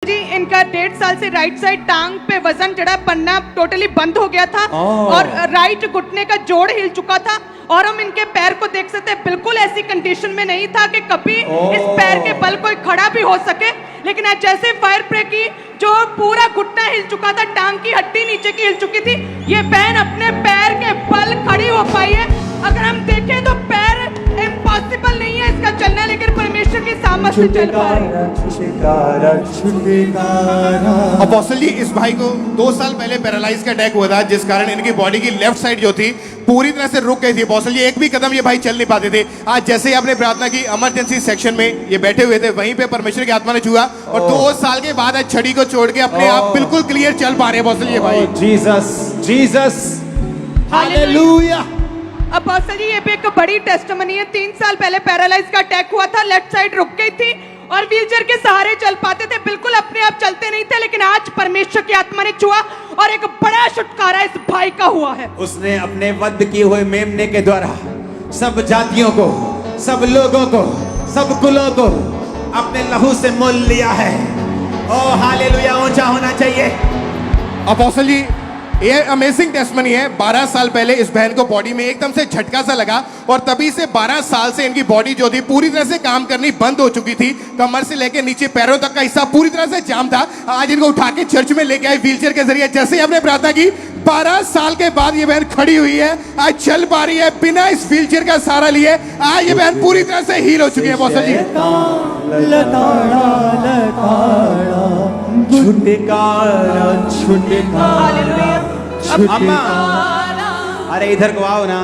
जी इनका 1.5 साल से राइट साइड टांग पे वजन जड़ा बनना टोटली बंद हो गया था और राइट घुटने का जोड़ हिल चुका था और हम इनके पैर को देख सकते हैं, बिल्कुल ऐसी कंडीशन में नहीं था कि कभी इस पैर के बल कोई खड़ा भी हो सके। लेकिन आज जैसे फायर प्रे की, जो पूरा घुटना हिल चुका था, टांग की हड्डी नीचे की हिल चुकी थी, ये बहन अपने पैर के बल खड़ी हो पाई है। अगर हम देखें तो पैर इम्पॉसिबल नहीं है इसका चलना, लेकिन परमेश्वर की सामर्थ से चल पा रही है। अपोस्टल जी, इस भाई को 2 साल पहले पैरालाइज का अटैक हुआ था, जिस कारण इनकी बॉडी की लेफ्ट साइड जो थी पूरी तरह से रुक गई थी। अपोस्टल जी, एक भी कदम ये भाई चल नहीं पाते थे। आज जैसे ही आपने प्रार्थना की, इमरजेंसी सेक्शन में ये बैठे हुए थे, वहीं पे परमेश्वर की आत्मा ने छुआ और 2 साल के बाद आज छड़ी को छोड़ के अपने आप बिल्कुल क्लियर चल पा रहे हैं। अपोस्टल जी भाई, जीसस जीसस हालेलुया। अपोस्टल जी, ये भी एक बड़ी टेस्टिमनी है। 3 साल पहले पैरालाइज का अटैक हुआ था, लेफ्ट साइड रुक गई थी और व्हीलचेयर के सहारे चल पाते थे, बिल्कुल अपने आप चलते नहीं थे। लेकिन आज परमेश्वर की आत्मा ने छुआ और एक बड़ा छुटकारा इस भाई का हुआ है। उसने अपने वध किए हुए मेमने के द्वारा सब जातियों को, सब लोगों को, सब कुलों को अपने लहू से मोल लिया है। ओ हालेलुया, ऊंचा होना चाहिए। अपोस्टल जी, ये अमेजिंग टेस्टमनी है। 12 साल पहले इस बहन को बॉडी में एकदम से झटका सा लगा और तभी से 12 साल से इनकी बॉडी जो थी पूरी तरह से काम करनी बंद हो चुकी थी। कमर से लेकर नीचे पैरों तक का हिस्सा पूरी तरह से जाम था। आज इनको उठा के चर्च में लेके आए व्हीलचेयर के जरिए। जैसे ही हमने प्रार्थना की, 12 साल के बाद ये बहन खड़ी हुई है, आज चल पा रही है बिना इस व्हीलचेयर का सहारा लिए। आज ये बहन पूरी तरह से हील हो चुकी है। अपोस्टल जी, अम्मा, अरे इधर को आओ ना।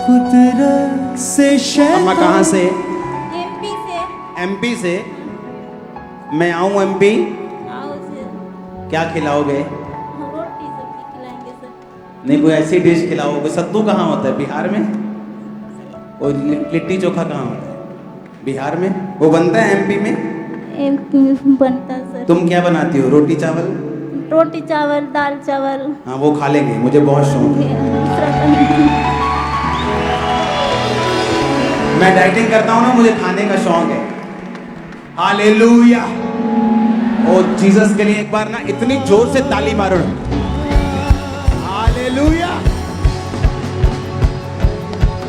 कुदरत से अम्मा कहाँ से? एमपी से। एमपी से? मैं आऊं एमपी? आओ सर। क्या खिलाओगे? रोटी सब्जी खिलाएंगे सर। नहीं, कोई ऐसी डिश खिलाओगे। सत्तू कहाँ होता है बिहार में? और लिट्टी चोखा कहाँ होता है बिहार में? वो बनता है एमपी में? एमपी में बनता है सर। तुम क्या बनाती हो? रोटी चावल? रोटी चावल, दाल चावल। हाँ, वो खा लेंगे, मुझे बहुत शौक है। मैं डाइटिंग करता हूँ ना, मुझे खाने का शौक है। हालेलुया। ओ जीसस के लिए एक बार ना इतनी जोर से ताली मारो। हालेलुया।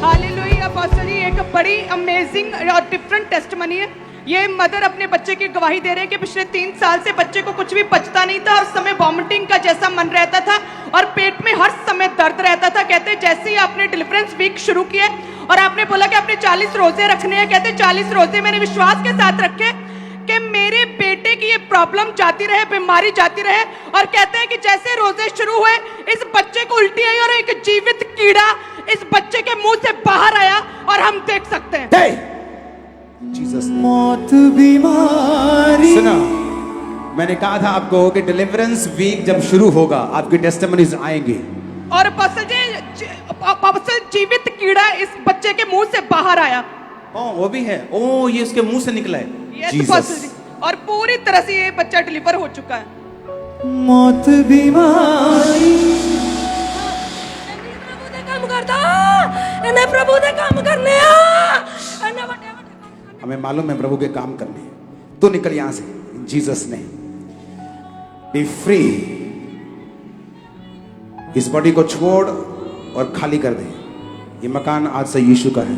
हालेलुया। अपोस्टल जी, एक बड़ी अमेजिंग और डिफरेंट टेस्टिमनी है। ये मदर अपने बच्चे की गवाही दे रहे हैं कि पिछले 3 साल से बच्चे को कुछ भी पचता नहीं था, हर समय वॉमिटिंग का जैसा मन रहता था और पेट में हर समय दर्द रहता था। कहते हैं जैसे ही आपने डिलीवरेंस वीक शुरू किए और आपने बोला कि आपने 40 रोजे रखने हैं, कहते 40 रोजे मैंने विश्वास के साथ रखे कि मेरे बेटे की ये प्रॉब्लम जाती रहे, बीमारी जाती रहे। और कहते हैं कि जैसे रोजे शुरू हुए, इस बच्चे को उल्टी आई और एक जीवित कीड़ा इस बच्चे के मुंह से बाहर आया और हम देख सकते हैं। जीसस ने मौत बीमारी। सुना, मैंने कहा था आपको कि डिलीवरेंस वीक जब शुरू होगा आपकी टेस्टिमनीज आएंगी। और अपोस्टल जीवित कीड़ा इस बच्चे के मुंह से बाहर आया। ओ, वो भी है। ओ, ये उसके मुंह से निकला है। Yes, अपोस्टल जी। और पूरी तरह से ये बच्चा डिलीवर हो चुका है। मौत बीमारी। काम करता इन्हें प्रभु ने काम करने हमें मालूम है प्रभु के काम करने। तो निकल यहां से, जीसस ने। B free. इस बॉडी को छोड़ और खाली कर दे। ये मकान आज से यीशु का है।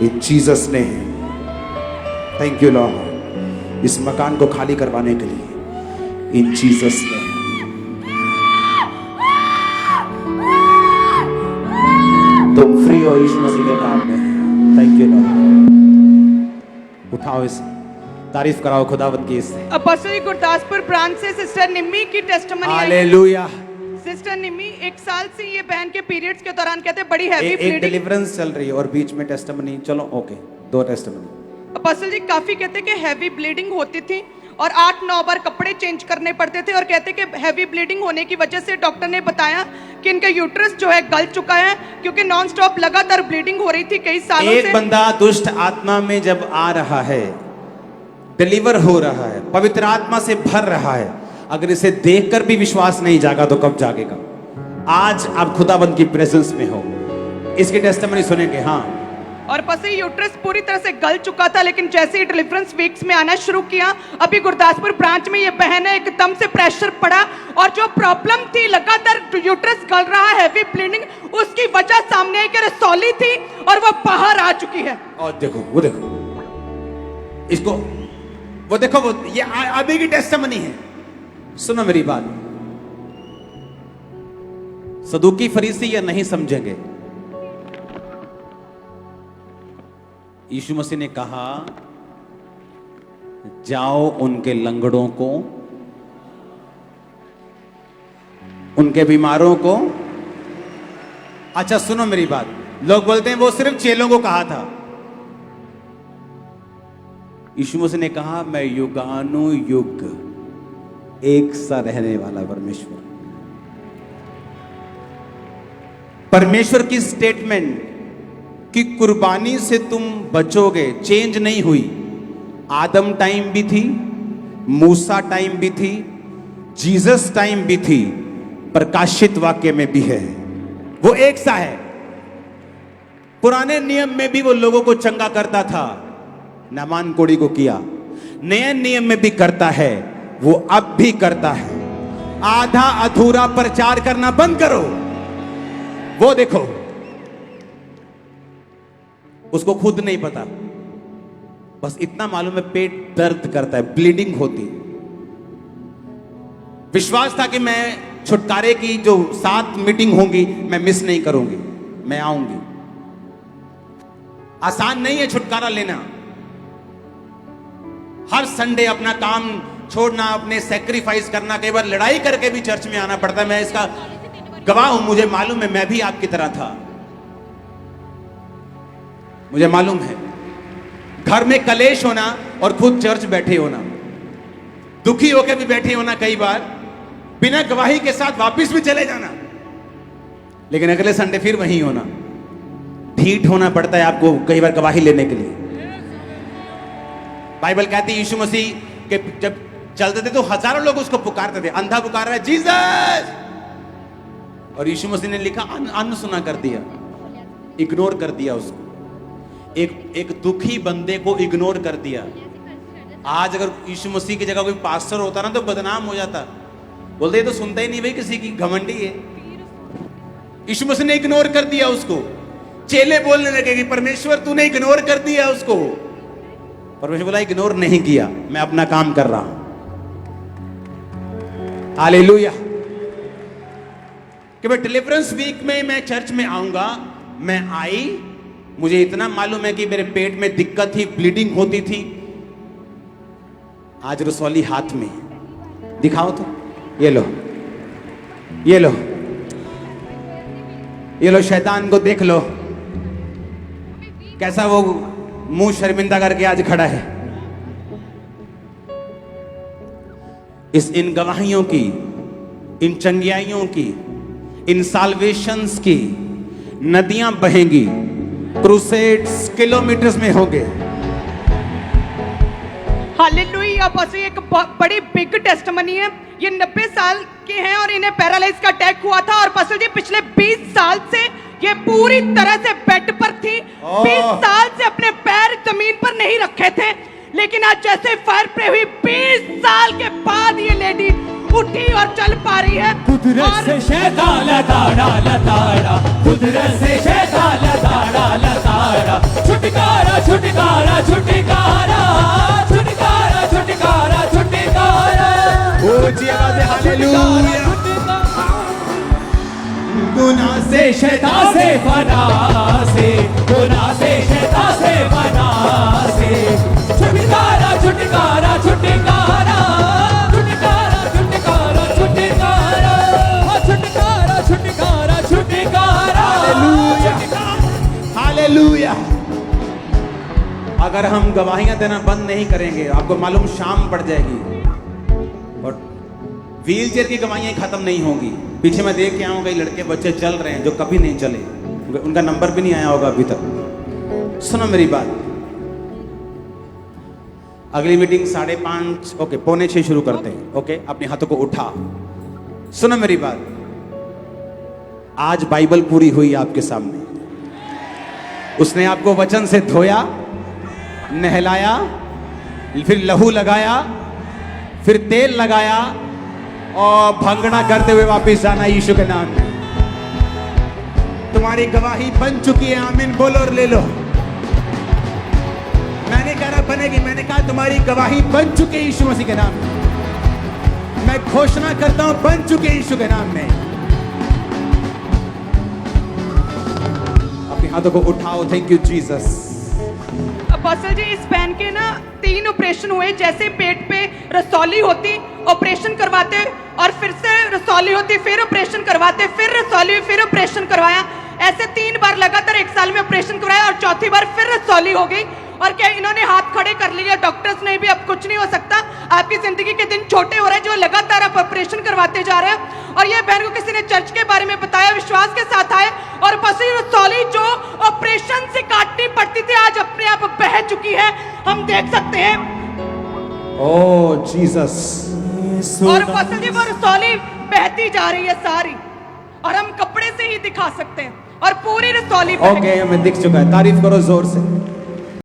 ये जीसस ने। थैंक यू लॉर्ड, इस मकान को खाली करवाने के लिए। इन जीसस ने। तुम फ्री हो यीशु मसीह के काम में। Thank you Lord. उठाओ इसे, तारीफ कराओ खुदावत की इससे। अपोस्टल जी, गुरदासपुर ब्रांच से सिस्टर निम्मी की टेस्टिमनी है। हालेलुया। सिस्टर निम्मी 1 साल से ये बहन के पीरियड्स के दौरान कहते हैं बड़ी हैवी एक ब्लीडिंग। डिलीवरेंस चल रही है और बीच में टेस्टिमनी। चलो ओके, 2 टेस्टिमनी। अपोस्टल जी, काफी कहते कि हैवी ब्लीडिंग होती थी और 8-9 बार कपड़े चेंज करने पड़ते थे और कहते कि हैवी ब्लीडिंग होने की वजह से डॉक्टर ने बताया कि इनका यूट्रस जो है गल चुका है, क्योंकि नॉन स्टॉप लगातार ब्लीडिंग हो रही थी कई सालों से। एक बंदा दुष्ट आत्मा में जब आ रहा है, डिलीवर हो रहा है, पवित्र आत्मा से भर रहा है, अगर इसे देखकर भी विश्वास नहीं जागा तो कब जागेगा? आज आप खुदाबंद की प्रेजेंस में हो, इसकी टेस्टिमनी सुनेंगे। हाँ, और पसी यूट्रस पूरी तरह से गल चुका था, लेकिन जैसे ही डिलीवरेंस वीक्स में आना शुरू किया, अभी गुरदासपुर ब्रांच में ये बहन है, एकदम से प्रेशर पड़ा और जो प्रॉब्लम थी लगातार यूट्रस गल रहा, हैवी ब्लीडिंग, उसकी वजह सामने आई कि रसौली थी और वो बाहर आ चुकी है। और देखो वो देखो इसको, वो देखो वो ये अभी की टेस्टिमनी है। सुनो मेरी बात, सदूकी फरीसी ये नहीं समझेंगे। यीशु मसीह ने कहा जाओ उनके लंगड़ों को, उनके बीमारों को। अच्छा सुनो मेरी बात, लोग बोलते हैं वो सिर्फ चेलों को कहा था। यीशु मसीह ने कहा मैं युगानुयुग एक सा रहने वाला परमेश्वर। परमेश्वर की स्टेटमेंट कि कुर्बानी से तुम बचोगे चेंज नहीं हुई। आदम टाइम भी थी, मूसा टाइम भी थी, जीसस टाइम भी थी, प्रकाशित वाक्य में भी है, वो एक सा है। पुराने नियम में भी वो लोगों को चंगा करता था, नामान कोड़ी को किया। नए नियम में भी करता है, वो अब भी करता है। आधा अधूरा प्रचार करना बंद करो। वो देखो उसको खुद नहीं पता, बस इतना मालूम है पेट दर्द करता है, ब्लीडिंग होती। विश्वास था कि मैं छुटकारे की जो 7 मीटिंग होंगी मैं मिस नहीं करूंगी, मैं आऊंगी। आसान नहीं है छुटकारा लेना। हर संडे अपना काम छोड़ना, अपने सैक्रिफाइस करना, कई बार लड़ाई करके भी चर्च में आना पड़ता है। मैं इसका गवाह हूं, मुझे मालूम है, मैं भी आपकी तरह था, मुझे मालूम है। घर में कलेश होना और खुद चर्च बैठे होना, दुखी होकर भी बैठे होना, कई बार बिना गवाही के साथ वापस भी चले जाना, लेकिन अगले संडे फिर वहीं होना। ढीठ होना पड़ता है आपको कई बार गवाही लेने के लिए। बाइबल कहती है यीशु मसीह के जब चलते थे तो हजारों लोग उसको पुकारते थे। अंधा पुकार रहा है जीसस, और यीशु मसीह ने लिखा अनसुना कर दिया, इग्नोर कर दिया उसको। एक दुखी बंदे को इग्नोर कर दिया। आज अगर यीशु मसीह की जगह कोई पास्टर होता ना तो बदनाम हो जाता, बोलते ये तो सुनता ही नहीं भाई, किसी की घमंडी है। यीशु मसीह ने इग्नोर कर दिया उसको। चेले बोलने लगे कि परमेश्वर तूने इग्नोर कर दिया उसको। परमेश्वर बोला इग्नोर नहीं किया, मैं अपना काम कर रहा हूं। हालेलुया। कि मैं डिलीवरेंस वीक में मैं चर्च में आऊंगा, मैं आई, मुझे इतना मालूम है कि मेरे पेट में दिक्कत थी, ब्लीडिंग होती थी। आज रसौली हाथ में, दिखाओ तो, ये लो, ये लो, ये लो, शैतान को देख लो कैसा वो मुंह शर्मिंदा करके आज खड़ा है। इन गवाहियों की, इन चंगियाइयों की, इन साल्वेशंस की नदियां बहेंगी, क्रूसेड्स किलोमीटर्स में होंगे। हालेलुया। बस ये एक बड़ी बिग टेस्टिमनी है। ये 90 साल के हैं और इन्हें पैरालाइज का अटैक हुआ था, और पास्टर जी पिछले 20 साल से ये पूरी तरह से बेड पर थी। 20 साल से अपने पैर जमीन पर नहीं रखे थे, लेकिन आज जैसे फायर प्रे हुई, 20 साल के बाद ये लेडी उठी और चल पा रही है। कुदरत से शैतान लताड़ा लताड़ा, कुदरत से शैतान लताड़ा लताड़ा, छुटकारा छुटकारा छुटकारा छुटकारा छुटकारा छुटकारा। ऊंची आवाज से हालेलुया। गुनाह से शैतान से फना से, गुनाह से शैतान से फना से, छुटकारा छुटकारा छुटकारा छुटकारा छुटकारा छुटकारा छुटकारा छुटकारा छुटकारा। Hallelujah, hallelujah. अगर हम गवाहियां देना बंद नहीं करेंगे, आपको मालूम शाम पड़ जाएगी और व्हीलचेयर की गवाहियां खत्म नहीं होंगी। पीछे मैं देख के आऊं कई लड़के बच्चे चल रहे हैं जो कभी नहीं चले, उनका नंबर भी नहीं आया होगा अभी तक। सुनो मेरी बात, अगली मीटिंग 5:30 ओके 5:45 शुरू करते हैं। ओके, अपने हाथों को उठा। सुनो मेरी बात, आज बाइबल पूरी हुई आपके सामने। उसने आपको वचन से धोया, नहलाया, फिर लहू लगाया, फिर तेल लगाया और भंगड़ा करते हुए वापस जाना यीशु के नाम में। तुम्हारी गवाही बन चुकी है। आमीन बोलो और ले लो। मैंने कह रहा बनेगी, मैंने कहा तुम्हारी गवाही बन चुकी है यीशु मसीह के नाम में। मैं घोषणा करता हूं बन चुके हैं यीशु के नाम में। अपने हाथों को उठाओ। Thank you Jesus. अपोस्टल जी, इस बहन के ना 3 ऑपरेशन हुए। जैसे पेट पे रसौली होती, ऑपरेशन करवाते, और फिर से रसौली होती, फिर ऑपरेशन करवाते, फिर रसौली, फिर ऑपरेशन करवाया। ऐसे 3 बार लगातार 1 साल में ऑपरेशन करवाया और चौथी बार फिर रसौली हो गई। और क्या इन्होंने हाथ खड़े कर लिया, डॉक्टर्स ने भी अब कुछ नहीं हो सकता, आपकी जिंदगी के दिन छोटे हो रहे हैं, जो लगातार आप ऑपरेशन करवाते जा रहे हैं। और ये बहन को किसी ने चर्च के बारे में बताया, विश्वास के साथ आए, और पसली रसौली जो ऑपरेशन से काटनी पड़ती थी आज अपने आप बह चुकी है, हम देख सकते हैं। ओ जीसस। और पसली वो रसौली बहती जा रही है सारी, और हम कपड़े से ही दिखा सकते हैं, और पूरी रसौली बह गई। ओके, हमें दिख चुका है। तारीफ करो जोर से।